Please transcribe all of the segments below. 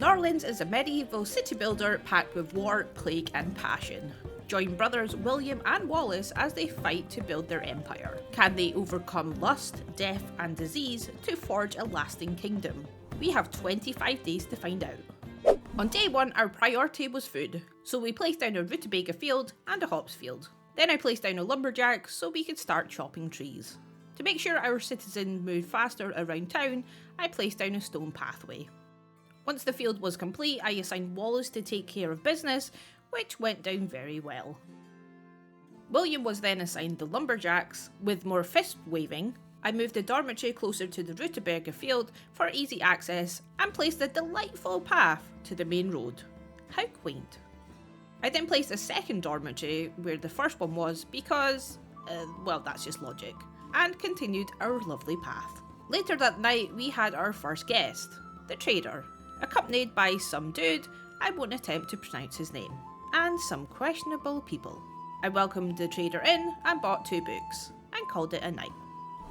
Norland is a medieval city builder packed with war, plague and passion. Join brothers William and Wallace as they fight to build their empire. Can they overcome lust, death and disease to forge a lasting kingdom? We have 25 days to find out. On day 1, our priority was food, so we placed down a rutabaga field and a hops field. Then I placed down a lumberjack so we could start chopping trees. To make sure our citizens moved faster around town, I placed down a stone pathway. Once the field was complete, I assigned Wallace to take care of business, which went down very well. William was then assigned the lumberjacks. With more fist waving, I moved the dormitory closer to the rutabaga field for easy access and placed a delightful path to the main road. How quaint. I then placed a second dormitory where the first one was because, well, that's just logic, and continued our lovely path. Later that night, we had our first guest, the trader, accompanied by some dude, I won't attempt to pronounce his name, and some questionable people. I welcomed the trader in and bought 2 books, and called it a night.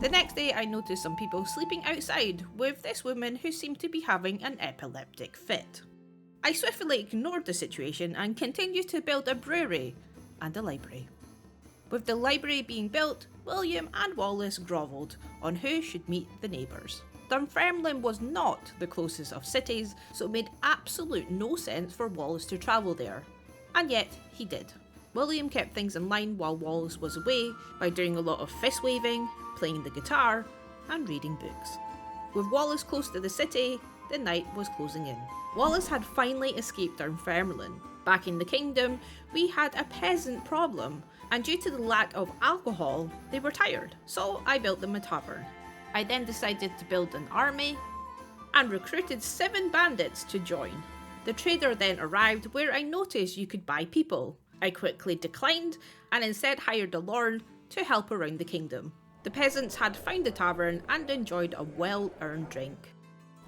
The next day I noticed some people sleeping outside with this woman who seemed to be having an epileptic fit. I swiftly ignored the situation and continued to build a brewery and a library. With the library being built, William and Wallace grovelled on who should meet the neighbours. Dunfermline was not the closest of cities, so it made absolute no sense for Wallace to travel there. And yet, he did. William kept things in line while Wallace was away by doing a lot of fist waving, playing the guitar, and reading books. With Wallace close to the city, the night was closing in. Wallace had finally escaped Dunfermline. Back in the kingdom, we had a peasant problem, and due to the lack of alcohol, they were tired, so I built them a tavern. I then decided to build an army and recruited 7 bandits to join. The trader then arrived where I noticed you could buy people. I quickly declined and instead hired a lord to help around the kingdom. The peasants had found the tavern and enjoyed a well-earned drink.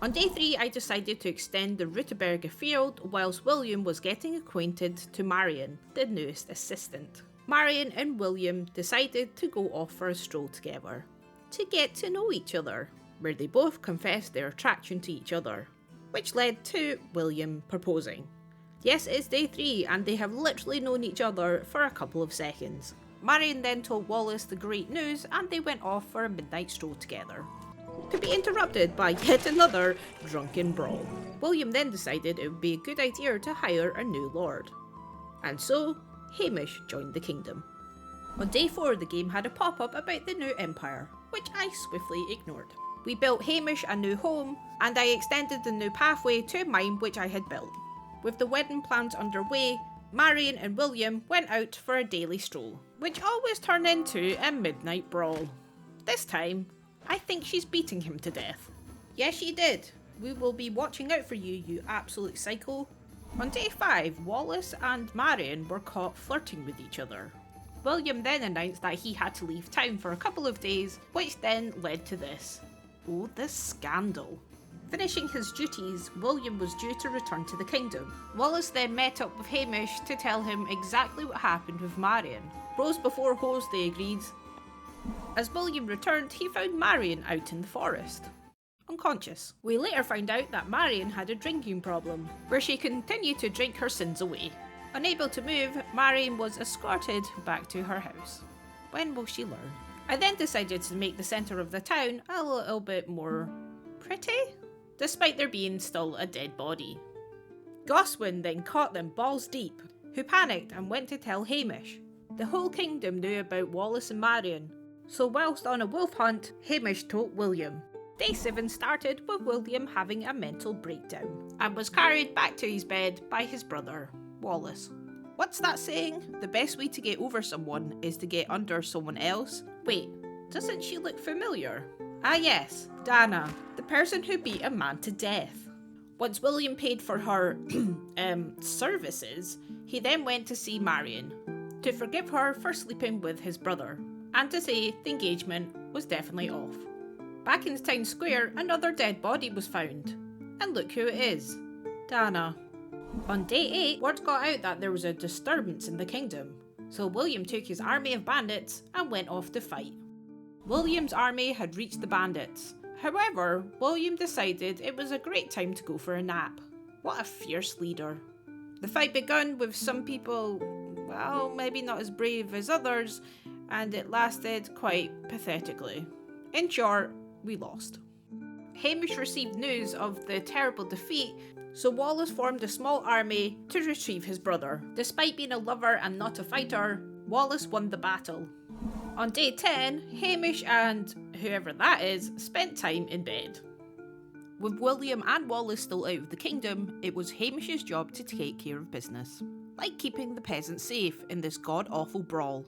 On day 3, I decided to extend the rutabaga field whilst William was getting acquainted to Marion, the newest assistant. Marion and William decided to go off for a stroll together to get to know each other, where they both confessed their attraction to each other, which led to William proposing. Yes, it's day 3 and they have literally known each other for a couple of seconds. Marion then told Wallace the great news and they went off for a midnight stroll together, to be interrupted by yet another drunken brawl. William then decided it would be a good idea to hire a new lord. And so, Hamish joined the kingdom. On day 4, the game had a pop-up about the new empire, which I swiftly ignored. We built Hamish a new home, and I extended the new pathway to a mine which I had built. With the wedding plans underway, Marion and William went out for a daily stroll, which always turned into a midnight brawl. This time, I think she's beating him to death. Yes, she did. We will be watching out for you, you absolute psycho. On day 5, Wallace and Marion were caught flirting with each other. William then announced that he had to leave town for a couple of days, which then led to this. Oh, the scandal. Finishing his duties, William was due to return to the kingdom. Wallace then met up with Hamish to tell him exactly what happened with Marion. Bros before hoes, they agreed. As William returned, he found Marion out in the forest, unconscious. We later found out that Marion had a drinking problem, where she continued to drink her sins away. Unable to move, Marion was escorted back to her house. When will she learn? I then decided to make the centre of the town a little bit more pretty, despite there being still a dead body. Goswin then caught them balls deep, who panicked and went to tell Hamish. The whole kingdom knew about Wallace and Marion, so whilst on a wolf hunt, Hamish told William. Day 7 started with William having a mental breakdown, and was carried back to his bed by his brother, Wallace. What's that saying? The best way to get over someone is to get under someone else? Wait, doesn't she look familiar? Ah yes, Dana, the person who beat a man to death. Once William paid for her services, he then went to see Marion, to forgive her for sleeping with his brother, and to say the engagement was definitely off. Back in the town square, another dead body was found. And look who it is. Dana. On day 8, word got out that there was a disturbance in the kingdom, so William took his army of bandits and went off to fight. William's army had reached the bandits. However, William decided it was a great time to go for a nap. What a fierce leader. The fight begun with some people, well, maybe not as brave as others, and it lasted quite pathetically. In short, we lost. Hamish received news of the terrible defeat, so Wallace formed a small army to retrieve his brother. Despite being a lover and not a fighter, Wallace won the battle. On day 10, Hamish and whoever that is spent time in bed. With William and Wallace still out of the kingdom, it was Hamish's job to take care of business, like keeping the peasants safe in this god-awful brawl.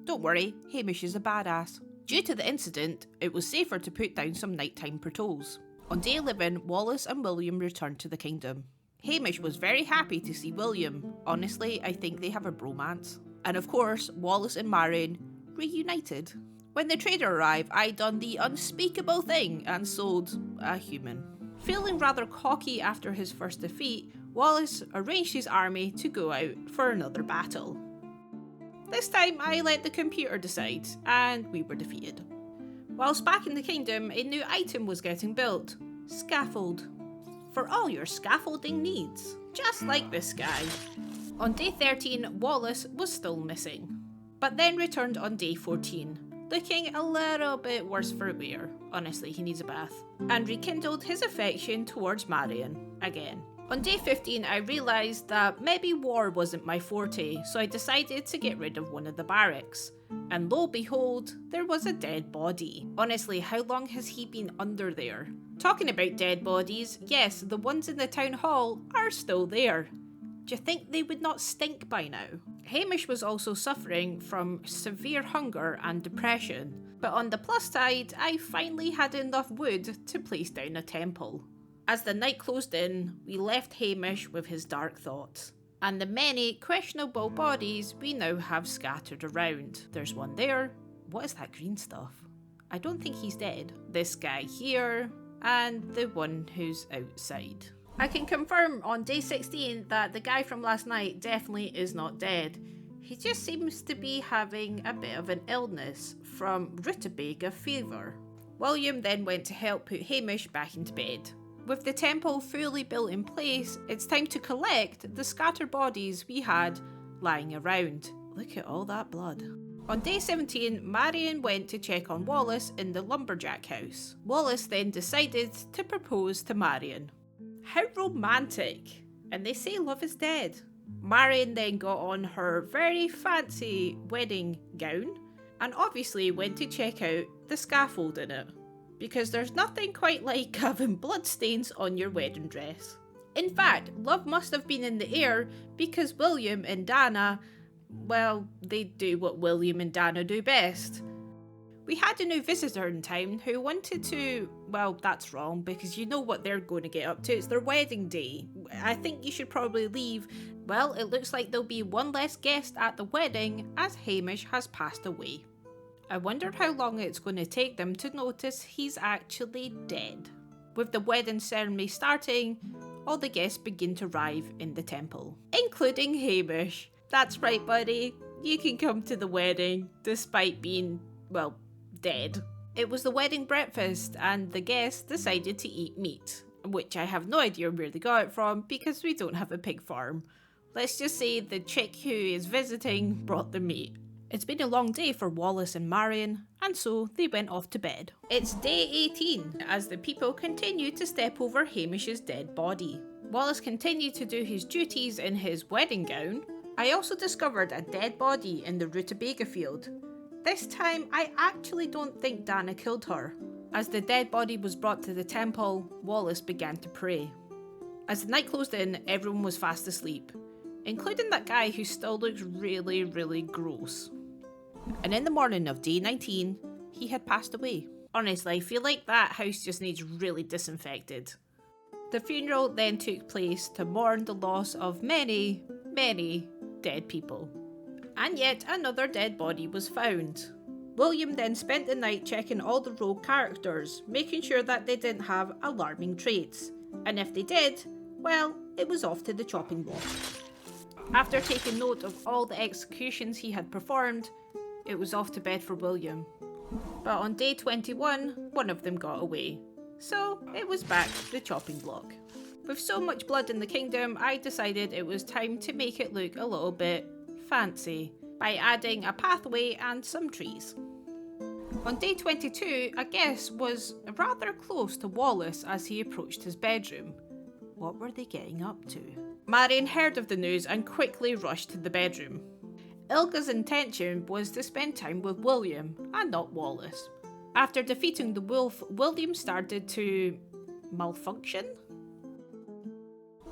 Don't worry, Hamish is a badass. Due to the incident, it was safer to put down some nighttime patrols. On day 11, Wallace and William returned to the kingdom. Hamish was very happy to see William. Honestly, I think they have a bromance. And of course, Wallace and Marion reunited. When the trader arrived, I done the unspeakable thing and sold a human. Feeling rather cocky after his first defeat, Wallace arranged his army to go out for another battle. This time I let the computer decide, and we were defeated. Whilst back in the kingdom, a new item was getting built. Scaffold. For all your scaffolding needs. Just like this guy. On day 13, Wallace was still missing, but then returned on day 14. Looking a little bit worse for wear. Honestly, he needs a bath. And rekindled his affection towards Marion again. On day 15, I realised that maybe war wasn't my forte, so I decided to get rid of one of the barracks. And lo behold, there was a dead body. Honestly, how long has he been under there? Talking about dead bodies, yes, the ones in the town hall are still there. Do you think they would not stink by now? Hamish was also suffering from severe hunger and depression, but on the plus side, I finally had enough wood to place down a temple. As the night closed in, we left Hamish with his dark thoughts, and the many questionable bodies we now have scattered around. There's one there. What is that green stuff? I don't think he's dead. This guy here, and the one who's outside. I can confirm on day 16 that the guy from last night definitely is not dead. He just seems to be having a bit of an illness from rutabaga fever. William then went to help put Hamish back into bed. With the temple fully built in place, it's time to collect the scattered bodies we had lying around. Look at all that blood. On day 17, Marion went to check on Wallace in the lumberjack house. Wallace then decided to propose to Marion. How romantic! And they say love is dead. Marion then got on her very fancy wedding gown and obviously went to check out the scaffold in it. Because there's nothing quite like having bloodstains on your wedding dress. In fact, love must have been in the air because William and Dana, well, they do what William and Dana do best. We had a new visitor in town who wanted to, well, that's wrong because you know what they're going to get up to. It's their wedding day. I think you should probably leave. Well, it looks like there'll be one less guest at the wedding as Hamish has passed away. I wonder how long it's going to take them to notice he's actually dead. With the wedding ceremony starting, all the guests begin to arrive in the temple, including Hamish. That's right, buddy. You can come to the wedding despite being, well, dead. It was the wedding breakfast and the guests decided to eat meat, which I have no idea where they got it from because we don't have a pig farm. Let's just say the chick who is visiting brought the meat. It's been a long day for Wallace and Marion, and so they went off to bed. It's day 18 as the people continue to step over Hamish's dead body. Wallace continued to do his duties in his wedding gown. I also discovered a dead body in the rutabaga field. This time, I actually don't think Dana killed her. As the dead body was brought to the temple, Wallace began to pray. As the night closed in, everyone was fast asleep, including that guy who still looks really, really gross. And in the morning of day 19, he had passed away. Honestly, I feel like that house just needs really disinfected. The funeral then took place to mourn the loss of many, many dead people. And yet another dead body was found. William then spent the night checking all the rogue characters, making sure that they didn't have alarming traits. And if they did, well, it was off to the chopping block. After taking note of all the executions he had performed, it was off to bed for William. But on day 21, one of them got away. So it was back to the chopping block. With so much blood in the kingdom, I decided it was time to make it look a little bit fancy by adding a pathway and some trees. On day 22, a guest was rather close to Wallace as he approached his bedroom. What were they getting up to? Marion heard of the news and quickly rushed to the bedroom. Ilga's intention was to spend time with William and not Wallace. After defeating the wolf, William started to malfunction?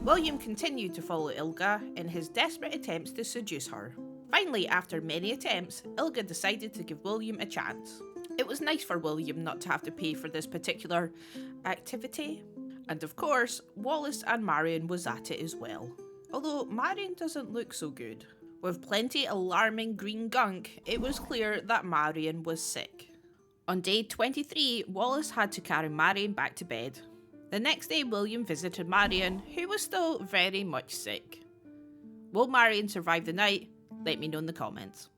William continued to follow Ilga in his desperate attempts to seduce her. Finally, after many attempts, Ilga decided to give William a chance. It was nice for William not to have to pay for this particular activity. And of course, Wallace and Marion was at it as well. Although Marion doesn't look so good. With plenty alarming green gunk, it was clear that Marion was sick. On day 23, Wallace had to carry Marion back to bed. The next day, William visited Marion, who was still very much sick. Will Marion survive the night? Let me know in the comments.